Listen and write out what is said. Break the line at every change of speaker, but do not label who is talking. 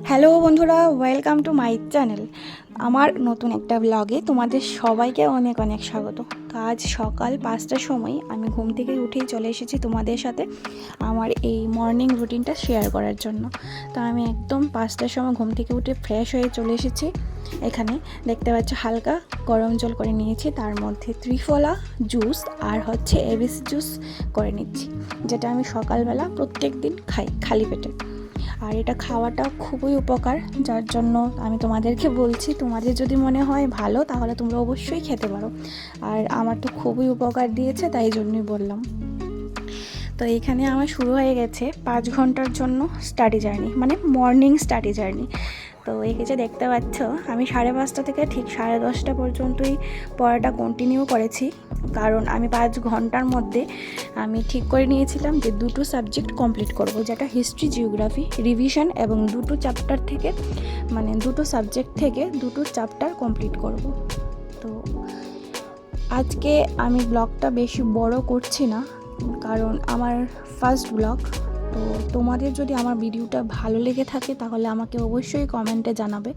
Hello বন্ধুরা, welcome to my channel. আমার নতুন একটা ব্লগে তোমাদের সবাইকে অনেক অনেক স্বাগত। তো আজ সকাল 5টার সময় আমি ঘুম থেকে উঠেই চলে এসেছি তোমাদের সাথে আমার এই মর্নিং রুটিনটা শেয়ার করার জন্য। তো আমি একদম 5টার সময় ঘুম থেকে উঠে ফ্রেশ হয়ে চলে এসেছি। এখানে দেখতে পাচ্ছ হালকা গরম জল করে নিয়েছি, তার মধ্যে ত্রিফলা জুস আর এবিসি জুস করে নিচ্ছি, যেটা আমি সকালবেলা প্রত্যেক দিন খাই খালি পেটে। আর এটা খাওয়াটা খুবই উপকার, যার জন্য আমি তোমাদেরকে বলছি, তোমাদের যদি মনে হয় ভালো তাহলে তোমরা অবশ্যই খেতে পারো। আর আমার তো খুবই উপকার দিয়েছে, তাই জন্যই বললাম। তো এইখানে আমার শুরু হয়ে গেছে 5 ঘন্টার জন্য স্টাডি জার্নি, মানে মর্নিং স্টাডি জার্নি। তো এই যে দেখতে পাচ্ছ, আমি 5:30 থেকে ঠিক 10:30 পর্যন্তই পড়াটা কন্টিনিউ করেছি, কারণ আমি 5 ঘন্টার মধ্যে আমি ঠিক করে নিয়েছিলাম যে 2টো সাবজেক্ট কমপ্লিট করব, যেটা হিস্ট্রি, জিওগ্রাফি রিভিশন, এবং 2টো চ্যাপ্টার থেকে, মানে 2টো সাবজেক্ট থেকে 2টো চ্যাপ্টার কমপ্লিট করব। তো আজকে আমি ব্লগটা বেশি বড় করছি না, কারণ আমার ফার্স্ট ব্লগ। তো তোমাদের যদি আমার ভিডিওটা ভালো লেগে থাকে তাহলে আমাকে অবশ্যই কমেন্টে জানাবে।